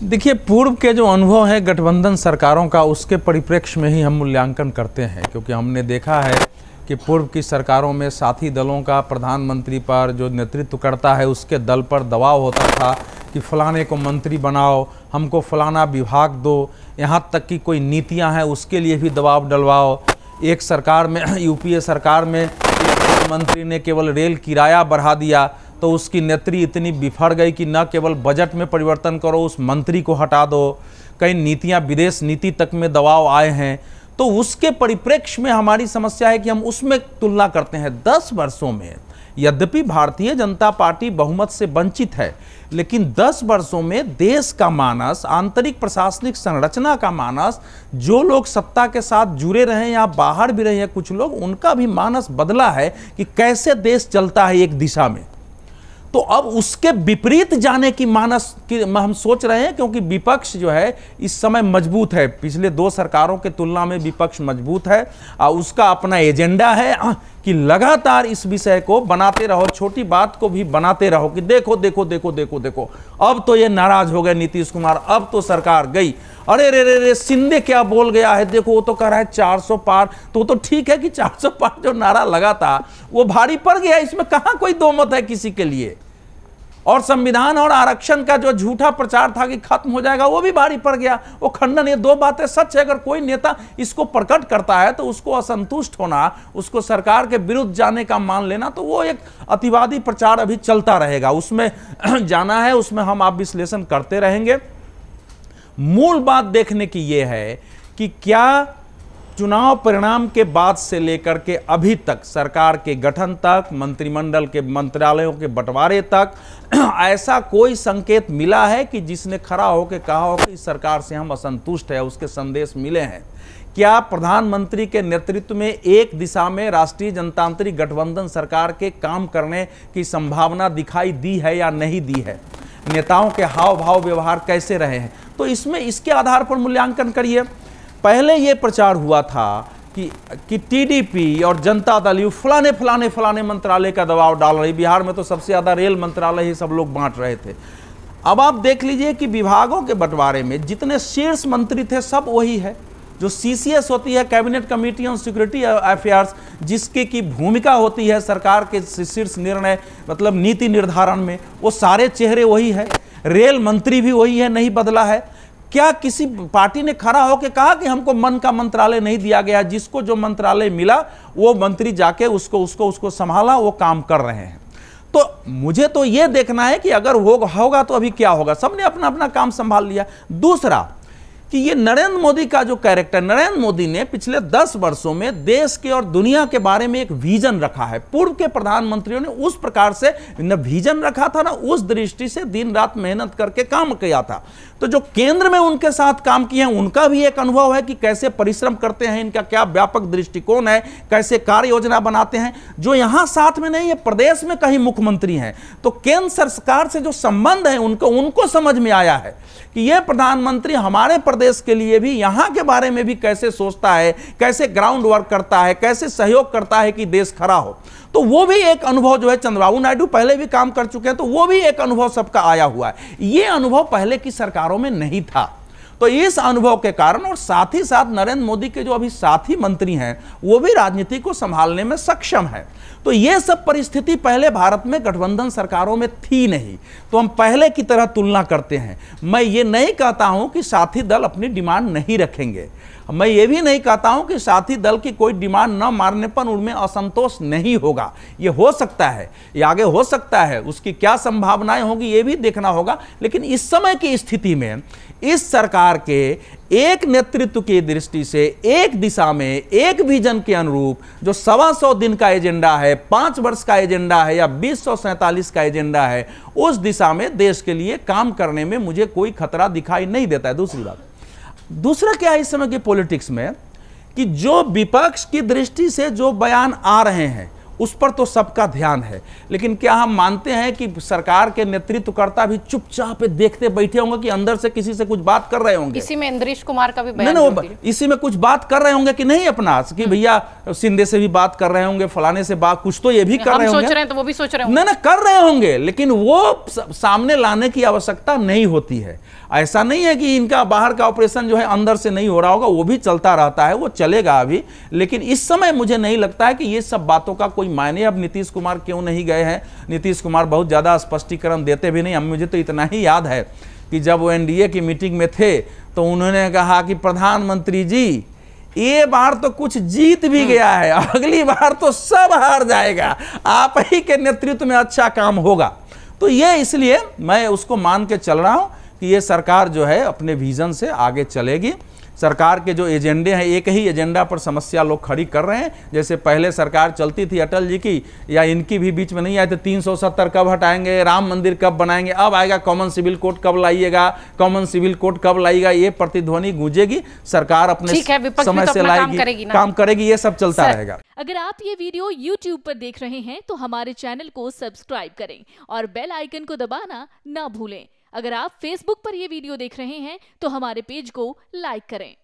देखिए, पूर्व के जो अनुभव है गठबंधन सरकारों का, उसके परिप्रेक्ष्य में ही हम मूल्यांकन करते हैं, क्योंकि हमने देखा है कि पूर्व की सरकारों में साथी दलों का प्रधानमंत्री पर जो नेतृत्व करता है उसके दल पर दबाव होता था कि फलाने को मंत्री बनाओ, हमको फलाना विभाग दो, यहाँ तक कि कोई नीतियाँ हैं उसके लिए भी दबाव डलवाओ। एक सरकार में, यूपीए सरकार में, एक मंत्री ने केवल रेल किराया बढ़ा दिया तो उसकी नेत्री इतनी बिफर गई कि न केवल बजट में परिवर्तन करो, उस मंत्री को हटा दो। कई नीतियां, विदेश नीति तक में दबाव आए हैं। तो उसके परिप्रेक्ष्य में हमारी समस्या है कि हम उसमें तुलना करते हैं। 10 वर्षों में यद्यपि भारतीय जनता पार्टी बहुमत से वंचित है, लेकिन 10 वर्षों में देश का मानस, आंतरिक प्रशासनिक संरचना का मानस, जो लोग सत्ता के साथ जुड़े रहे या बाहर भी रहे हैं कुछ लोग, उनका भी मानस बदला है कि कैसे देश चलता है एक दिशा में। तो अब उसके विपरीत जाने की मानस की हम सोच रहे हैं, क्योंकि विपक्ष जो है इस समय मजबूत है। पिछले 2 सरकारों के तुलना में विपक्ष मजबूत है और उसका अपना एजेंडा है कि लगातार इस विषय को बनाते रहो, छोटी बात को भी बनाते रहो कि देखो देखो देखो देखो देखो, अब तो ये नाराज हो गए नीतीश कुमार, अब तो सरकार गई, अरे रे रे रे शिंदे क्या बोल गया है, देखो वो तो कह रहा है 400 पार। तो ठीक है कि 400 पार जो नारा लगा था वो भारी पड़ गया, इसमें कहां कोई दो मत है किसी के लिए। और संविधान और आरक्षण का जो झूठा प्रचार था कि खत्म हो जाएगा, वो भी भारी पड़ गया, वो खंडन। ये 2 बातें सच है। अगर कोई नेता इसको प्रकट करता है तो उसको असंतुष्ट होना, उसको सरकार के विरुद्ध जाने का मान लेना, तो वो एक अतिवादी प्रचार अभी चलता रहेगा। उसमें जाना है, उसमें हम आप विश्लेषण करते रहेंगे। मूल बात देखने की ये है कि क्या चुनाव परिणाम के बाद से लेकर के अभी तक, सरकार के गठन तक, मंत्रिमंडल के मंत्रालयों के बंटवारे तक, ऐसा कोई संकेत मिला है कि जिसने खड़ा होकर कहा हो कि इस सरकार से हम असंतुष्ट है, उसके संदेश मिले हैं? क्या प्रधानमंत्री के नेतृत्व में एक दिशा में राष्ट्रीय जनतांत्रिक गठबंधन सरकार के काम करने की संभावना दिखाई दी है या नहीं दी है? नेताओं के हाव भाव व्यवहार कैसे रहे हैं? तो इसमें इसके आधार पर मूल्यांकन करिए। पहले ये प्रचार हुआ था कि टीडीपी और जनता दल यू फलाने फलाने फलाने मंत्रालय का दबाव डाल रही। बिहार में तो सबसे ज़्यादा रेल मंत्रालय ही सब लोग बांट रहे थे। अब आप देख लीजिए कि विभागों के बंटवारे में जितने शीर्ष मंत्री थे सब वही है। जो सीसीएस होती है, cabinet committee on security affairs, जिसकी की भूमिका होती है सरकार के शीर्ष निर्णय मतलब नीति निर्धारण में, वो सारे चेहरे वही है। रेल मंत्री भी वही है, नहीं बदला है। क्या किसी पार्टी ने खड़ा होकर कहा कि हमको मन का मंत्रालय नहीं दिया गया? जिसको जो मंत्रालय मिला वो मंत्री जाके उसको संभाला, वो काम कर रहे हैं। तो मुझे तो ये देखना है कि अगर होगा तो अभी क्या होगा। सबने अपना अपना काम संभाल लिया। दूसरा कि ये नरेंद्र मोदी का जो कैरेक्टर, नरेंद्र मोदी ने पिछले 10 वर्षों में देश के और दुनिया के बारे में एक विजन रखा है। पूर्व के प्रधानमंत्रियों ने उस प्रकार से न विजन रखा था, ना उस दृष्टि से दिन रात मेहनत करके काम किया था। तो जो केंद्र में उनके साथ काम किए हैं उनका भी एक अनुभव है कि कैसे परिश्रम करते हैं, इनका क्या व्यापक दृष्टिकोण है, कैसे कार्य योजना बनाते हैं। जो यहाँ साथ में नहीं है, प्रदेश में कहीं मुख्यमंत्री हैं, तो केंद्र सरकार से जो संबंध है उनको समझ में आया है कि यह प्रधानमंत्री हमारे प्रदेश के लिए भी, यहाँ के बारे में भी कैसे सोचता है, कैसे ग्राउंड वर्क करता है, कैसे सहयोग करता है कि देश खड़ा हो। तो वो भी एक अनुभव जो है, चंद्रबाबू नायडू पहले भी काम कर चुके हैं, तो वो भी एक अनुभव सबका आया हुआ है। ये अनुभव पहले की सरकारों में नहीं था। तो इस अनुभव के कारण और साथ ही साथ नरेंद्र मोदी के जो अभी साथी मंत्री हैं वो भी राजनीति को संभालने में सक्षम है। तो ये सब परिस्थिति पहले भारत में गठबंधन सरकारों में थी नहीं। तो हम पहले की तरह तुलना करते हैं। मैं ये नहीं कहता हूं कि साथी दल अपनी डिमांड नहीं रखेंगे, मैं ये भी नहीं कहता हूं कि साथी दल की कोई डिमांड न मारने पर उनमें असंतोष नहीं होगा। ये हो सकता है, ये आगे हो सकता है, उसकी क्या संभावनाएं होंगी ये भी देखना होगा। लेकिन इस समय की स्थिति में इस सरकार के एक नेतृत्व की दृष्टि से, एक दिशा में, एक विजन के अनुरूप जो 125 दिन का एजेंडा है, 5 वर्ष का एजेंडा है या 2047 का एजेंडा है, उस दिशा में देश के लिए काम करने में मुझे कोई खतरा दिखाई नहीं देता है। दूसरा क्या है इस समय के पॉलिटिक्स में कि जो विपक्ष की दृष्टि से जो बयान आ रहे हैं उस पर तो सबका ध्यान है, लेकिन क्या हम मानते हैं कि सरकार के नेतृत्वकर्ता भी चुपचाप देखते बैठे होंगे कि अंदर से किसी से कुछ बात कर रहे होंगे? इसी में इंद्रेश कुमार का भी बयान इसी में कुछ बात कर रहे होंगे कि नहीं अपना कि भैया शिंदे से भी बात कर रहे होंगे, फलाने से बात, कुछ तो ये भी कर रहे होंगे, सोच रहे हैं तो वो भी सोच रहे होंगे, ना कर रहे होंगे, लेकिन वो सामने लाने की आवश्यकता नहीं होती है। ऐसा नहीं है कि इनका बाहर का ऑपरेशन जो है अंदर से नहीं हो रहा होगा, वो भी चलता रहता है, वो चलेगा अभी। लेकिन इस समय मुझे नहीं लगता है कि ये सब बातों का कोई मायने। अब नीतीश कुमार क्यों नहीं गए हैं, नीतीश कुमार बहुत ज़्यादा स्पष्टीकरण देते भी नहीं। मुझे तो इतना ही याद है कि जब वो एनडीए की मीटिंग में थे तो उन्होंने कहा कि प्रधानमंत्री जी ये बार तो कुछ जीत भी गया है, अगली बार तो सब हार जाएगा, आप ही के नेतृत्व में अच्छा काम होगा। तो ये इसलिए मैं उसको मान के चल रहा हूं कि ये सरकार जो है अपने विजन से आगे चलेगी। सरकार के जो एजेंडे हैं, एक ही एजेंडा पर समस्या लोग खड़ी कर रहे हैं। जैसे पहले सरकार चलती थी अटल जी की, या इनकी भी बीच में नहीं आए थे, 370 कब हटाएंगे, राम मंदिर कब बनाएंगे, अब आएगा कॉमन सिविल कोड कब लाइएगा, कॉमन सिविल कोड कब लाइएगा, ये प्रतिध्वनि गूंजेगी। सरकार अपने समय से लाएगी, काम करेगी, ये सब चलता रहेगा। अगर आप ये वीडियो YouTube पर देख रहे हैं तो हमारे चैनल को सब्सक्राइब करें और बेल आइकन को दबाना ना भूलें। अगर आप Facebook पर यह वीडियो देख रहे हैं तो हमारे पेज को लाइक करें।